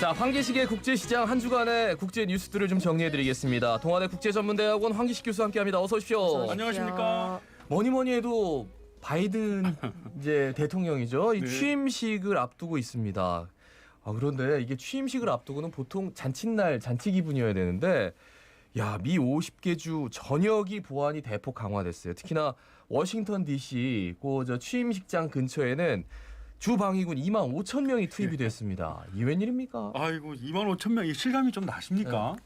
자, 황기식의 국제시장 한 주간의 국제 뉴스들을 좀 정리해드리겠습니다. 동아대 국제전문대학원 황기식 교수와 함께합니다. 어서 오십시오. 안녕하십니까. 뭐니 해도 바이든 이제 대통령이죠. 이 네. 취임식을 앞두고 있습니다. 그런데 이게 취임식을 앞두고는 보통 잔칫날 잔치 기분이어야 되는데, 야, 미 50개 주 전역이 보안이 대폭 강화됐어요. 특히나 워싱턴 DC 저 취임식장 근처에는 주 방위군 2만 5천 명이 투입이 됐습니다. 이 웬일입니까? 아이고 2만 5천 명, 실감이 좀 나십니까?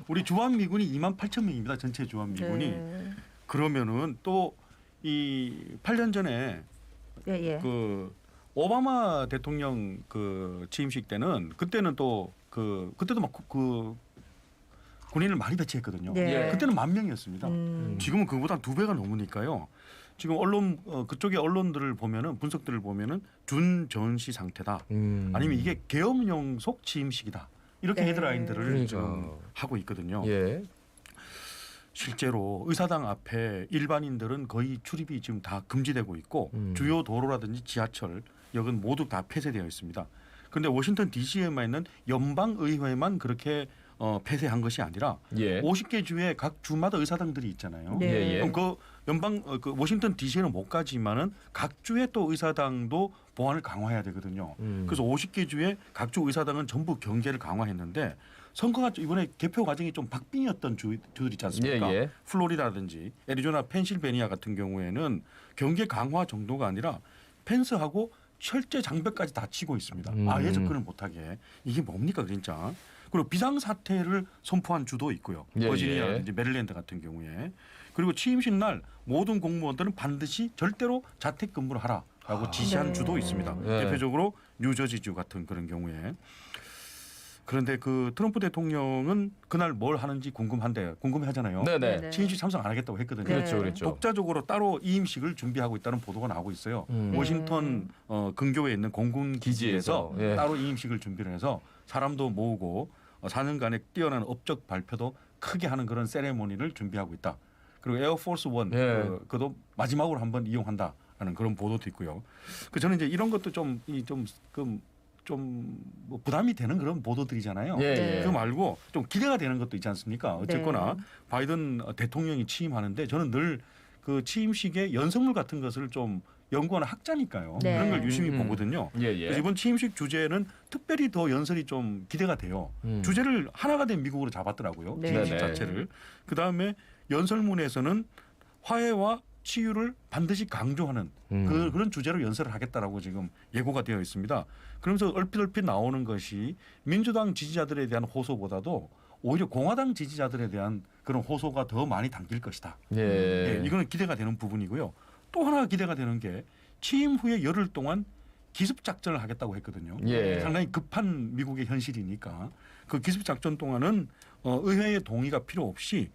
우리 주한미군이 2만 8천 명입니다. 전체 주한미군이. 네. 그러면은 또 이 8년 전에 예. 그 오바마 대통령 그 취임식 때는 그때는 또 그때도 막 그 군인을 많이 배치했거든요. 네. 그때는 10,000명이었습니다. 지금은 그보다 2배가 넘으니까요. 지금 언론 그쪽의 언론들을 보면은 분석들을 보면은 준전시 상태다. 아니면 이게 계엄령 속 취임식이다. 이렇게 네. 헤드라인들을 그러니까. 지금 하고 있거든요. 예. 실제로 의사당 앞에 일반인들은 거의 출입이 지금 다 금지되고 있고 주요 도로라든지 지하철, 역은 모두 다 폐쇄되어 있습니다. 그런데 워싱턴 DC에만 있는 연방의회만 그렇게 폐쇄한 것이 아니라 예. 50개 주에 각 주마다 의사당들이 있잖아요. 네. 예, 예. 그럼 그 워싱턴 DC에는 못 가지만은 각 주에 또 의사당도 보안을 강화해야 되거든요. 그래서 50개 주에 각 주 의사당은 전부 경계를 강화했는데 선거가 이번에 개표 과정이 좀 박빙이었던 주들 있지 않습니까? 예, 예. 플로리다라든지 애리조나, 펜실베니아 같은 경우에는 경계 강화 정도가 아니라 펜스하고 철제 장벽까지 다 치고 있습니다. 아예 접근을 못하게. 이게 뭡니까 진짜. 그리고 비상사태를 선포한 주도 있고요. 예, 버지니아라든지 메릴랜드 같은 경우에. 그리고 취임식 날 모든 공무원들은 반드시 절대로 자택근무를 하라라고 지시한 네. 주도 있습니다. 네. 대표적으로 뉴저지주 같은 그런 경우에. 그런데 그 트럼프 대통령은 그날 뭘 하는지 궁금해하잖아요. 네네. 네네. 취임식 참석 안 하겠다고 했거든요. 그렇죠, 네. 그렇죠. 독자적으로 따로 이임식을 준비하고 있다는 보도가 나오고 있어요. 워싱턴 근교에 있는 공군 기지에서 기지에서, 예. 따로 이임식을 준비를 해서 사람도 모으고 4년간의 뛰어난 업적 발표도 크게 하는 그런 세레모니를 준비하고 있다. 그리고 에어포스 원 예. 그도 마지막으로 한번 이용한다라는 그런 보도도 있고요. 저는 이제 이런 것도 좀 뭐 부담이 되는 그런 보도들이잖아요. 예, 네. 예. 그거 말고 좀 기대가 되는 것도 있지 않습니까? 어쨌거나 네. 바이든 대통령이 취임하는데 저는 늘 그 취임식의 연설문 같은 것을 좀 연구하는 학자니까요. 네. 그런 걸 유심히 보거든요. 예, 예. 그래서 이번 취임식 주제는 특별히 더 연설이 좀 기대가 돼요. 주제를 하나가 된 미국으로 잡았더라고요. 네. 취임식 네네. 자체를. 그다음에 연설문에서는 화해와 치유를 반드시 강조하는 그런 주제로 연설을 하겠다라고 지금 예고가 되어 있습니다. 그러면서 얼핏 나오는 것이 민주당 지지자들에 대한 호소보다도 오히려 공화당 지지자들에 대한 그런 호소가 더 많이 담길 것이다. 예. 이거는 기대가 되는 부분이고요. 또 하나 기대가 되는 게 취임 후에 열흘 동안 기습 작전을 하겠다고 했거든요. 예. 상당히 급한 미국의 현실이니까 그 기습 작전 동안은 의회의 동의가 필요 없이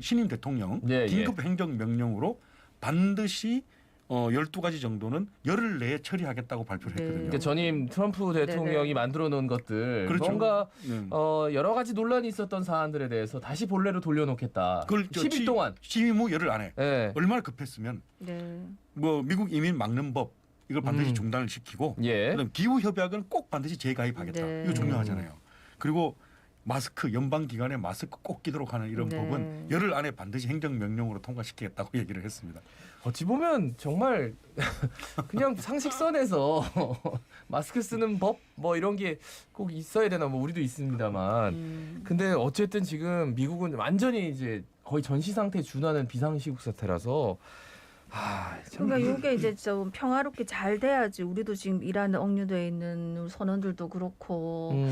신임 대통령 예, 긴급 행정 명령으로 반드시 12가지 정도는 열흘 내에 처리하겠다고 발표를 네. 했거든요. 그러니까 전임 트럼프 대통령이 네네. 만들어 놓은 것들 그렇죠. 뭔가 네. 여러 가지 논란이 있었던 사안들에 대해서 다시 본래로 돌려놓겠다. 그걸 10일 동안. 취임 후 열흘 안에 예. 얼마나 급했으면 네. 뭐 미국 이민 막는 법 이걸 반드시 중단을 시키고 예. 그다음 기후 협약은 꼭 반드시 재가입하겠다. 네. 이거 중요하잖아요. 그리고 마스크 연방 기관에 마스크 꼭 끼도록 하는 이런 네. 법은 열흘 안에 반드시 행정 명령으로 통과시키겠다고 얘기를 했습니다. 어찌 보면 정말 그냥 상식선에서 마스크 쓰는 법 뭐 이런 게 꼭 있어야 되나 뭐 우리도 있습니다만 근데 어쨌든 지금 미국은 완전히 이제 거의 전시 상태에 준하는 비상시국 사태라서 참 그러니까 이게 이제 좀 평화롭게 잘 돼야지 우리도 지금 이란에 억류돼 있는 선원들도 그렇고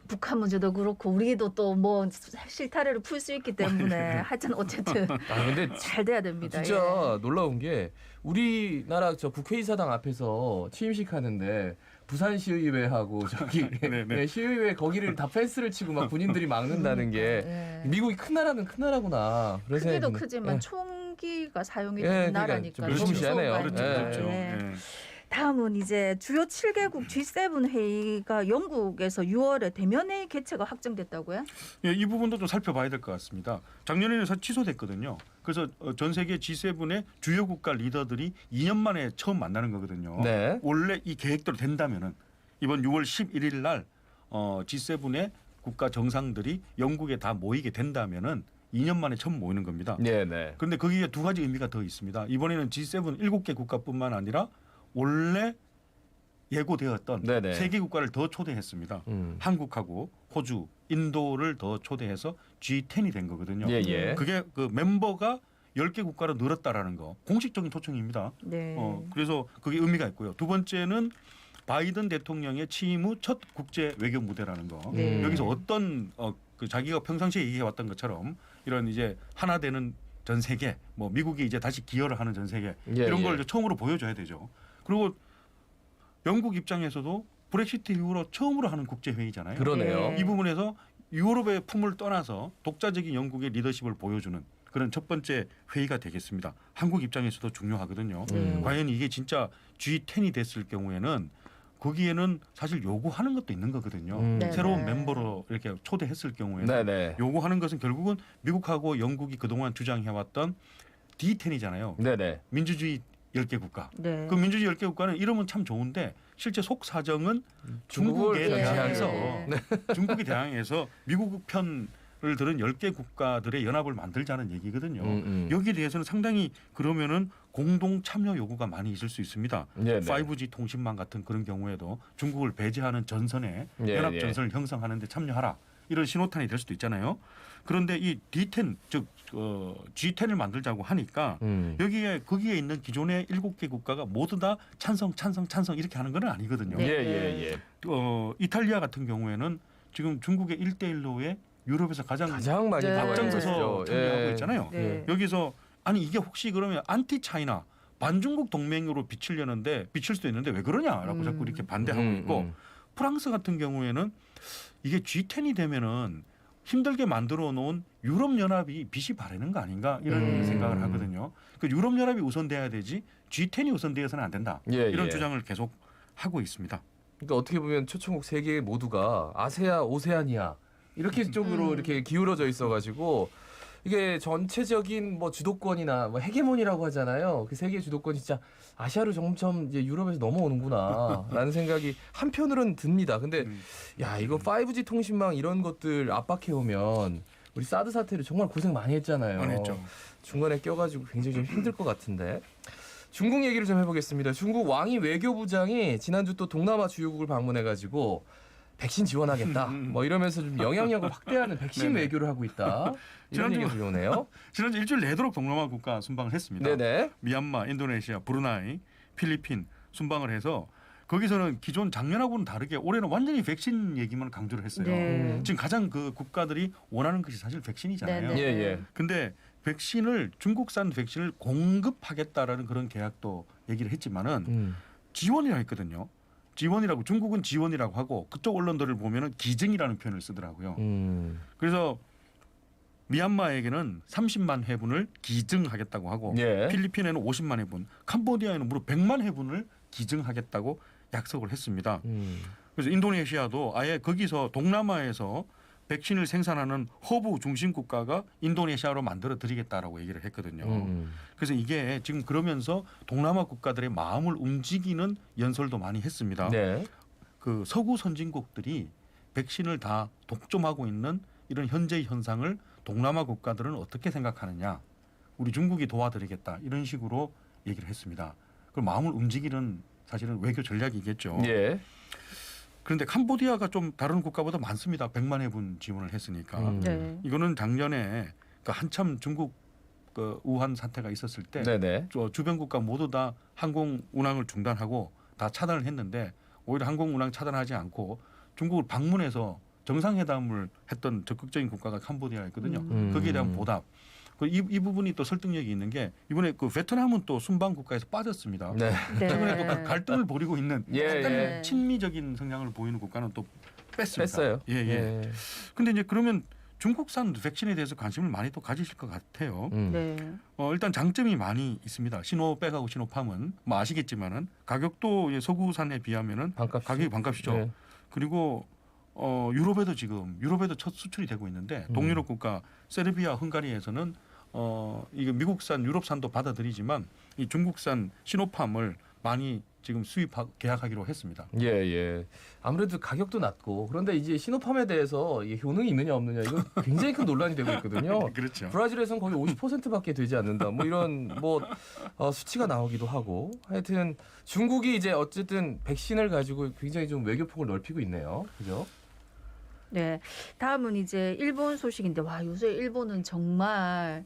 북한 문제도 그렇고 우리도 또 뭐 실타래를 풀 수 있기 때문에 하여튼 어쨌든 근데 잘 돼야 됩니다. 진짜 놀라운 게 우리나라 저 국회의사당 앞에서 취임식 하는데 부산 시의회하고 저기 네. 시의회 거기를 다 펜스를 치고 막 군인들이 막는다는 게 예. 미국이 큰 나라는 큰 나라구나. 그래서 크기도 생각했는데. 크지만 예. 총기가 사용이 예, 되는 그러니까 나라니까 좀 더 무시무시하네요. 무서운 거 그렇죠. 아닙니까? 그렇죠. 예. 예. 다음은 이제 주요 7개국 G7 회의가 영국에서 6월에 대면회의 개최가 확정됐다고요? 예, 이 부분도 좀 살펴봐야 될 것 같습니다. 작년에는 취소됐거든요. 그래서 전 세계 G7의 주요 국가 리더들이 2년 만에 처음 만나는 거거든요. 네. 원래 이 계획대로 된다면은 이번 6월 11일 날 G7의 국가 정상들이 영국에 다 모이게 된다면은 2년 만에 처음 모이는 겁니다. 네네. 그런데 거기에 두 가지 의미가 더 있습니다. 이번에는 G7 7개 국가뿐만 아니라 원래 예고되었던 네네. 3개 국가를 더 초대했습니다. 한국하고 호주, 인도를 더 초대해서 G10이 된 거거든요. 예. 그게 그 멤버가 10개 국가로 늘었다라는 거 공식적인 초청입니다. 네. 그래서 그게 의미가 있고요. 두 번째는 바이든 대통령의 취임 후 첫 국제 외교 무대라는 거. 네. 여기서 어떤 그 자기가 평상시에 얘기해 왔던 것처럼 이런 이제 하나 되는 전 세계, 뭐 미국이 이제 다시 기여를 하는 전 세계 이런 걸 이제 처음으로 보여줘야 되죠. 그리고 영국 입장에서도 브렉시트 이후로 처음으로 하는 국제 회의잖아요. 그러네요. 네. 이 부분에서 유럽의 품을 떠나서 독자적인 영국의 리더십을 보여주는 그런 첫 번째 회의가 되겠습니다. 한국 입장에서도 중요하거든요. 과연 이게 진짜 G10이 됐을 경우에는 거기에는 사실 요구하는 것도 있는 거거든요. 네네. 새로운 멤버로 이렇게 초대했을 경우에는 네네. 요구하는 것은 결국은 미국하고 영국이 그동안 주장해왔던 D10이잖아요. 네네. 민주주의 10개 국가. 네. 그 민주주의 10개 국가는 이름은 참 좋은데 실제 속 사정은 중국에 중국을 대항해서 네. 중국에 대항해서 미국 편을 들은 10개 국가들의 연합을 만들자는 얘기거든요. 여기에 대해서는 상당히 그러면은 공동 참여 요구가 많이 있을 수 있습니다. 네네. 5G 통신망 같은 그런 경우에도 중국을 배제하는 전선에 예, 연합 예. 전선을 형성하는 데 참여하라. 이런 신호탄이 될 수도 있잖아요. 그런데 이 D10 즉 G10을 만들자고 하니까 여기에 거기에 있는 기존의 7개 국가가 모두 다 찬성 이렇게 하는 건 아니거든요. 네. 예. 이탈리아 같은 경우에는 지금 중국의 1대1로에 유럽에서 가장 많이 네. 나와 앞장서서 있죠. 참여하고 있잖아요. 네. 여기서 아니 이게 혹시 그러면 안티 차이나 반중국 동맹으로 비칠 수도 있는데 왜 그러냐라고 자꾸 이렇게 반대하고 있고 프랑스 같은 경우에는 이게 G10이 되면은 힘들게 만들어 놓은 유럽 연합이 빛이 바래는 거 아닌가 이런 생각을 하거든요. 그 유럽 연합이 우선돼야 되지 G10이 우선되어서는 안 된다. 이런 주장을 계속 하고 있습니다. 그러니까 어떻게 보면 초청국 3개 모두가 아세아, 오세아니아 이렇게 쪽으로 이렇게 기울어져 있어가지고 이게 전체적인 뭐 주도권이나 뭐 헤게몬이라고 하잖아요. 그 세계 주도권이 진짜 아시아로 점점 이제 유럽에서 넘어오는구나라는 생각이 한편으로는 듭니다. 근데 야 이거 5G 통신망 이런 것들 압박해 오면 우리 사드 사태를 정말 고생 많이 했잖아요. 안 했죠. 중간에 껴가지고 굉장히 좀 힘들 것 같은데. 중국 얘기를 좀 해보겠습니다. 중국 왕이 외교부장이 지난주 또 동남아 주요국을 방문해가지고 백신 지원하겠다. 뭐 이러면서 좀 영향력을 확대하는 백신 네네. 외교를 하고 있다. 이런 지난주- 얘기가 들려오네요. 지난주 일주일 내도록 동남아 국가 순방을 했습니다. 네네. 미얀마, 인도네시아, 브루나이, 필리핀 순방을 해서 거기서는 기존 작년하고는 다르게 올해는 완전히 백신 얘기만 강조를 했어요. 네. 지금 가장 그 국가들이 원하는 것이 사실 백신이잖아요. 네네. 예. 근데 백신을 중국산 백신을 공급하겠다라는 그런 계약도 얘기를 했지만은 지원이라 했거든요. 지원이라고 중국은 지원이라고 하고 그쪽 언론들을 보면은 기증이라는 표현을 쓰더라고요. 그래서 미얀마에게는 30만 회분을 기증하겠다고 하고 예. 필리핀에는 50만 회분, 캄보디아에는 무려 100만 회분을 기증하겠다고 약속을 했습니다. 그래서 인도네시아도 아예 거기서 동남아에서 백신을 생산하는 허브 중심 국가가 인도네시아로 만들어 드리겠다라고 얘기를 했거든요. 그래서 이게 지금 그러면서 동남아 국가들의 마음을 움직이는 연설도 많이 했습니다. 네. 그 서구 선진국들이 백신을 다 독점하고 있는 이런 현재의 현상을 동남아 국가들은 어떻게 생각하느냐. 우리 중국이 도와드리겠다. 이런 식으로 얘기를 했습니다. 그 마음을 움직이는 사실은 외교 전략이겠죠. 예. 그런데 캄보디아가 좀 다른 국가보다 많습니다. 100만 회분 지원을 했으니까. 네. 이거는 작년에 그 한참 중국 그 우한 사태가 있었을 때 네네. 주변 국가 모두 다 항공 운항을 중단하고 다 차단을 했는데 오히려 항공 운항 차단하지 않고 중국을 방문해서 정상회담을 했던 적극적인 국가가 캄보디아였거든요. 거기에 대한 보답. 이 부분이 또 설득력이 있는 게 이번에 그 베트남은 또 순방 국가에서 빠졌습니다. 네. 최근에 또 갈등을 벌이고 있는 예, 약간 예. 친미적인 성향을 보이는 국가는 또 뺐습니다. 뺐어요. 예. 근데 이제 그러면 중국산 백신에 대해서 관심을 많이 또 가지실 것 같아요. 네. 일단 장점이 많이 있습니다. 시노백하고 시노팜은 뭐 아시겠지만은 가격도 서구산에 비하면은 가격이 반값이죠. 네. 그리고 유럽에도 첫 수출이 되고 있는데 동유럽 국가 세르비아, 헝가리에서는 이거 미국산, 유럽산도 받아들이지만 이 중국산 시노팜을 많이 지금 수입 계약하기로 했습니다. 예, 예. 아무래도 가격도 낮고 그런데 이제 시노팜에 대해서 이게 효능이 있느냐 없느냐 이건 굉장히 큰 논란이 되고 있거든요. 그렇죠. 브라질에서는 거의 50%밖에 되지 않는다. 뭐 이런 수치가 나오기도 하고 하여튼 중국이 이제 어쨌든 백신을 가지고 굉장히 좀 외교폭을 넓히고 있네요. 그죠? 네. 다음은 이제 일본 소식인데 와 요새 일본은 정말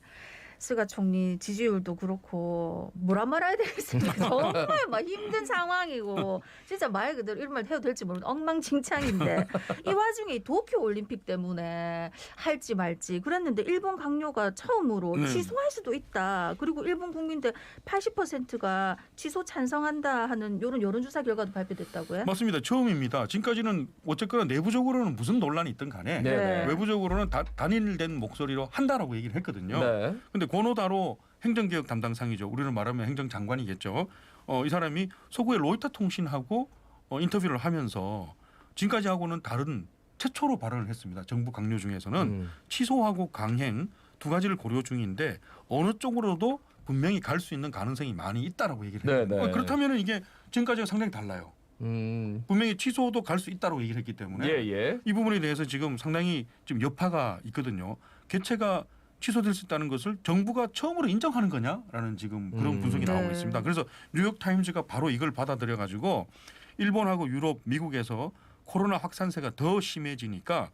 스가 총리 지지율도 그렇고 뭐라 말해야 되겠습니까? 정말 막 힘든 상황이고 진짜 말 그대로 이런 말 해도 될지 모르는 엉망진창인데 이 와중에 이 도쿄 올림픽 때문에 할지 말지 그랬는데 일본 강요가 처음으로 취소할 수도 있다. 그리고 일본 국민들 80%가 취소 찬성한다 하는 이런 여론조사 결과도 발표됐다고요? 맞습니다. 처음입니다. 지금까지는 어쨌거나 내부적으로는 무슨 논란이 있든 간에 네. 외부적으로는 단일된 목소리로 한다라고 얘기를 했거든요. 네. 근데 고노다로 행정개혁 담당상이죠. 우리는 말하면 행정장관이겠죠. 이 사람이 서구의 로이터 통신하고 인터뷰를 하면서 지금까지 하고는 다른 최초로 발언을 했습니다. 정부 강요 중에서는 취소하고 강행 두 가지를 고려 중인데 어느 쪽으로도 분명히 갈 수 있는 가능성이 많이 있다라고 얘기를 네, 했어요. 네. 그렇다면 이게 지금까지와 상당히 달라요. 분명히 취소도 갈 수 있다고 얘기를 했기 때문에 예, 예. 이 부분에 대해서 지금 상당히 지금 여파가 있거든요. 개최가 취소될 수 있다는 것을 정부가 처음으로 인정하는 거냐라는 지금 그런 분석이 네. 나오고 있습니다. 그래서 뉴욕 타임즈가 바로 이걸 받아들여 가지고 일본하고 유럽, 미국에서 코로나 확산세가 더 심해지니까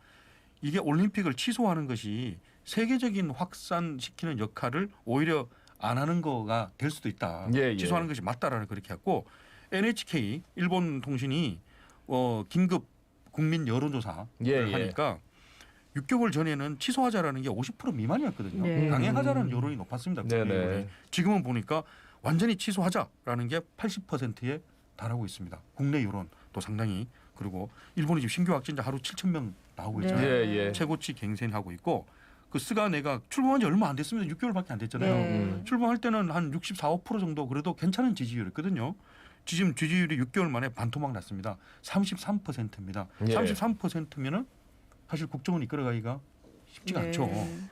이게 올림픽을 취소하는 것이 세계적인 확산시키는 역할을 오히려 안 하는 거가 될 수도 있다. 예, 예. 취소하는 것이 맞다라는 그렇게 했고 NHK 일본 통신이 긴급 국민 여론조사를 예, 예. 하니까 6개월 전에는 취소하자라는 게 50% 미만이었거든요. 네. 강행하자라는 여론이 높았습니다. 네네. 여론이. 지금은 보니까 완전히 취소하자라는 게 80%에 달하고 있습니다. 국내 여론 또 상당히 그리고 일본이 지금 신규 확진자 하루 7,000명 나오고 네. 있잖아요. 예, 예. 최고치 갱생하고 있고 그 스가 내각 출범한 지 얼마 안 됐습니다. 6개월밖에 안 됐잖아요. 네. 출범할 때는 한 64, 5% 정도 그래도 괜찮은 지지율이었거든요. 지금 지지율이 6개월 만에 반토막 났습니다. 33%입니다. 예. 33%면은 사실 국정을 이끌어가기가 쉽지가 네. 않죠.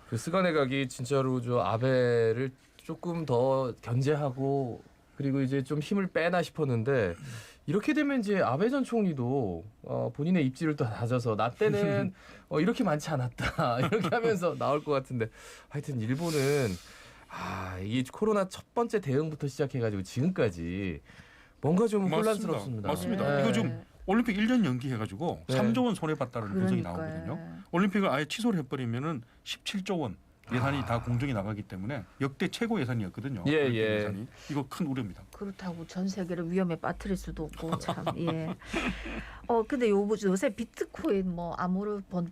그 스가 내각이 진짜로 저 아베를 조금 더 견제하고 그리고 이제 좀 힘을 빼나 싶었는데 이렇게 되면 이제 아베 전 총리도 본인의 입지를 또 다져서 나 때는 이렇게 많지 않았다 이렇게 하면서 나올 것 같은데 하여튼 일본은 이게 코로나 첫 번째 대응부터 시작해가지고 지금까지 뭔가 좀 맞습니다. 혼란스럽습니다. 맞습니다. 이거 좀 올림픽 1년 연기해가지고 네. 3조 원 손해봤다는 분석이 그러니까요. 나오거든요. 올림픽을 아예 취소를 해버리면은 17조 원 예산이 다 공정이 나가기 때문에 역대 최고 예산이었거든요. 예, 올림픽 예. 예산이. 이거 큰 우려입니다. 그렇다고 전 세계를 위험에 빠뜨릴 수도 없고 참 예. 근데 요새 비트코인 뭐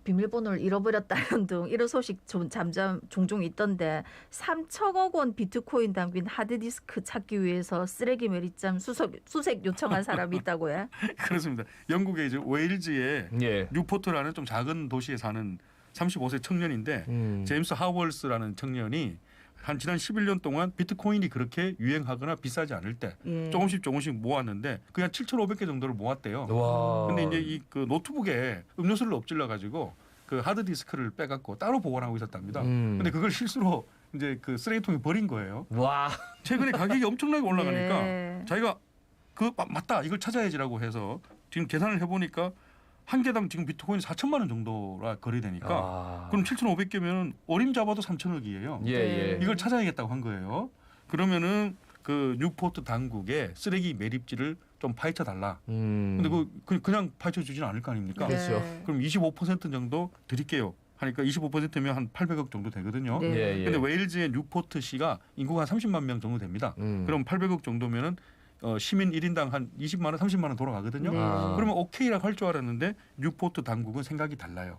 비밀번호를 잃어버렸다는 등 이런 소식 좀 잠잠 종종 있던데 3천억 원 비트코인 담긴 하드디스크 찾기 위해서 쓰레기 메리점 수색 요청한 사람이 있다고요? 그렇습니다. 영국의 이제 웨일즈의 예. 뉴포트라는 좀 작은 도시에 사는 35세 청년인데 제임스 하월스라는 청년이 지난 11년 동안 비트코인이 그렇게 유행하거나 비싸지 않을 때 예. 조금씩 모았는데 그냥 7,500개 정도를 모았대요. 와. 근데 이제 이 그 노트북에 음료수를 엎질러 가지고 그 하드 디스크를 빼갖고 따로 보관하고 있었답니다. 근데 그걸 실수로 이제 그 쓰레기통에 버린 거예요. 와. 최근에 가격이 엄청나게 올라가니까 예. 자기가 맞다 이걸 찾아야지라고 해서 지금 계산을 해보니까 한 개당 지금 비트코인 4천만 원 정도라 거래되니까 그럼 7,500개면 어림 잡아도 3천억이에요. 예, 예. 이걸 찾아야겠다고 한 거예요. 그러면은 그 뉴포트 당국에 쓰레기 매립지를 좀 파헤쳐 달라. 근데 그냥 파헤쳐 주지는 않을 거 아닙니까? 그렇죠. 네. 그럼 25% 정도 드릴게요. 하니까 25%면 한 800억 정도 되거든요. 네. 예, 예. 근데 웨일즈의 뉴포트 시가 인구가 한 30만 명 정도 됩니다. 그럼 800억 정도면은 시민 1인당 한 20만 원, 30만 원 돌아가거든요. 네. 그러면 오케이라고 할 줄 알았는데 뉴포트 당국은 생각이 달라요.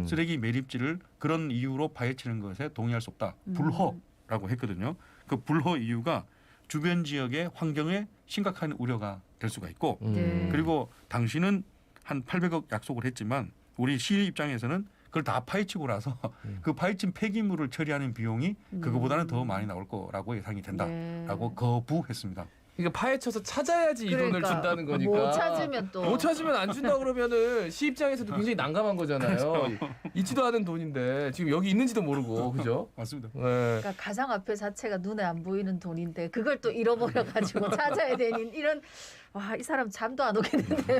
쓰레기 매립지를 그런 이유로 파헤치는 것에 동의할 수 없다. 불허라고 했거든요. 그 불허 이유가 주변 지역의 환경에 심각한 우려가 될 수가 있고 네. 그리고 당신은 한 800억 약속을 했지만 우리 시 입장에서는 그걸 다 파헤치고 나서 그 파헤친 폐기물을 처리하는 비용이 그거보다는 더 많이 나올 거라고 예상이 된다라고 네. 거부했습니다. 그러니까 파헤쳐서 찾아야지 이 돈을 준다는 거니까. 못 찾으면 또 못 찾으면 안 준다 그러면은 시 입장에서도 굉장히 난감한 거잖아요. 있지도 않은 돈인데 지금 여기 있는지도 모르고 그죠? 맞습니다. 네. 그러니까 가상화폐 자체가 눈에 안 보이는 돈인데 그걸 또 잃어버려 가지고 찾아야 되는 이런 와 이 사람 잠도 안 오겠는데